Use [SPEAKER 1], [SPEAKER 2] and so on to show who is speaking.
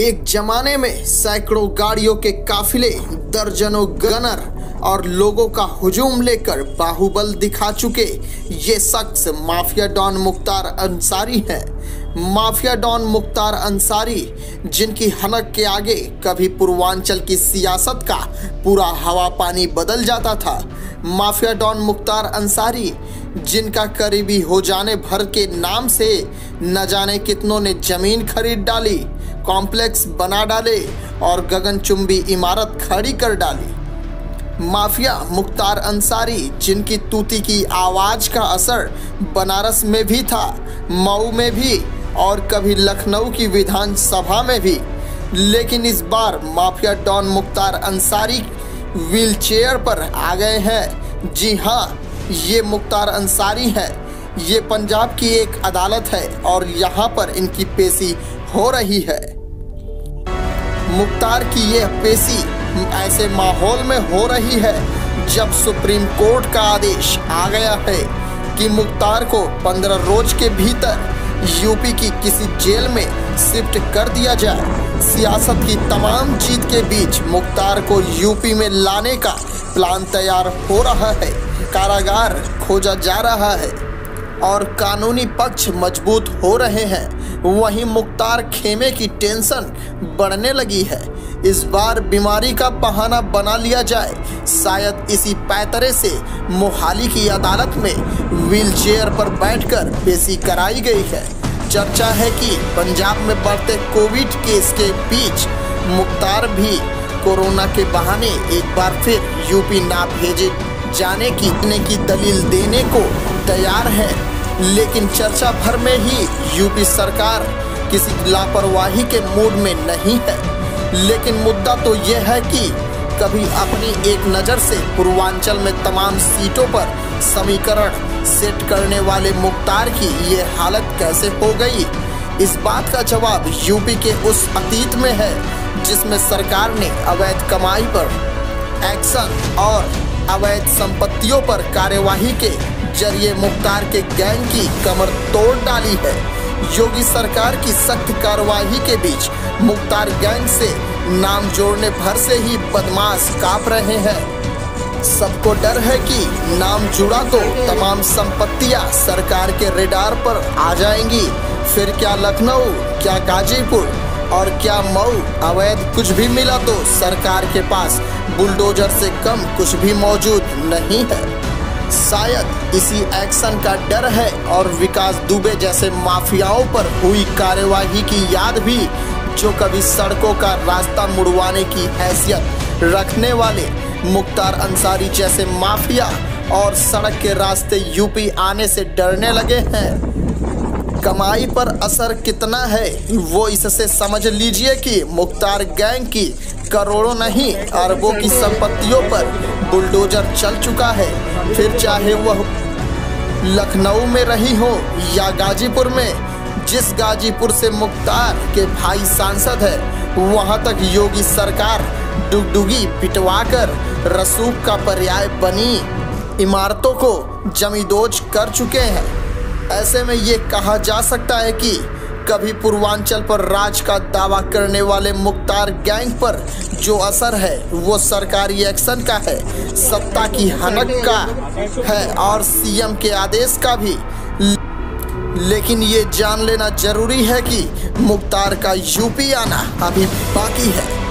[SPEAKER 1] एक जमाने में सैकड़ों गाड़ियों के काफिले, दर्जनों गनर और लोगों का हुजूम लेकर बाहुबल दिखा चुके ये शख्स माफिया डॉन मुख्तार अंसारी है। माफिया डॉन मुख्तार अंसारी, जिनकी हनक के आगे कभी पूर्वांचल की सियासत का पूरा हवा पानी बदल जाता था। माफिया डॉन मुख्तार अंसारी, जिनका करीबी हो जाने भर के नाम से न जाने कितनों ने जमीन खरीद डाली, कॉम्प्लेक्स बना डाले और गगनचुंबी इमारत खड़ी कर डाली। माफिया मुख्तार अंसारी, जिनकी तूती की आवाज का असर बनारस में भी था, मऊ में भी और कभी लखनऊ की विधानसभा में भी, लेकिन इस बार mafia don Mukhtar Ansari wheelchair पर आ गए हैं। जी हाँ, ये मुख्तार अंसारी है। ये पंजाब की एक अदालत है और यहाँ पर इनकी पेशी हो रही है। मुख्तार की यह पेशी ऐसे माहौल में हो रही है जब सुप्रीम कोर्ट का आदेश आ गया है कि मुख्तार को 15 रोज के भीतर यूपी की किसी जेल में शिफ्ट कर दिया जाए। सियासत की तमाम जीत के बीच मुख्तार को यूपी में लाने का प्लान तैयार हो रहा है। कारागार खोजा जा रहा है और कानूनी पक्ष मजबूत हो रहे हैं। वहीं मुख्तार खेमे की टेंशन बढ़ने लगी है। इस बार बीमारी का बहाना बना लिया जाए। शायद इसी पैतरे से मोहाली की अदालत में व्हील चेयर पर बैठकर पेशी कराई गई है। चर्चा है कि पंजाब में बढ़ते कोविड केस के बीच मुख्तार भी कोरोना के बहाने एक बार फिर यूपी ना भेजे जाने की दलील देने को तैयार है। लेकिन चर्चा भर में ही यूपी सरकार किसी लापरवाही के मूड में नहीं है। लेकिन मुद्दा तो यह है कि कभी अपनी एक नज़र से पूर्वांचल में तमाम सीटों पर समीकरण सेट करने वाले मुख्तार की ये हालत कैसे हो गई। इस बात का जवाब यूपी के उस अतीत में है जिसमें सरकार ने अवैध कमाई पर एक्शन और अवैध संपत्तियों पर कार्यवाही के जरिए मुख्तार के गैंग की कमर तोड़ डाली है। योगी सरकार की सख्त कार्रवाई के बीच मुख्तार गैंग से नाम जोड़ने भर से ही बदमाश कांप रहे हैं। सबको डर है कि नाम जुड़ा तो तमाम संपत्तियां सरकार के रेडार पर आ जाएंगी। फिर क्या लखनऊ, क्या गाजीपुर और क्या मऊ, अवैध कुछ भी मिला तो सरकार के पास बुलडोजर से कम कुछ भी मौजूद नहीं है। शायद इसी एक्शन का डर है और विकास दुबे जैसे माफियाओं पर हुई कार्यवाही की याद भी, जो कभी सड़कों का रास्ता मुड़वाने की हैसियत रखने वाले मुख्तार अंसारी जैसे माफिया और सड़क के रास्ते यूपी आने से डरने लगे हैं। कमाई पर असर कितना है वो इससे समझ लीजिए कि मुख्तार गैंग की करोड़ों नहीं अरबों की संपत्तियों पर बुलडोजर चल चुका है। फिर चाहे वह लखनऊ में रही हो या गाजीपुर में। जिस गाजीपुर से मुख्तार के भाई सांसद है, वहां तक योगी सरकार डुगडुगी पिटवाकर रसूख का पर्याय बनी इमारतों को जमींदोज कर चुके हैं। ऐसे में ये कहा जा सकता है कि कभी पूर्वांचल पर राज का दावा करने वाले मुख्तार गैंग पर जो असर है वो सरकारी एक्शन का है, सत्ता की हनक का है और सीएम के आदेश का भी। लेकिन ये जान लेना जरूरी है कि मुख्तार का यूपी आना अभी बाकी है।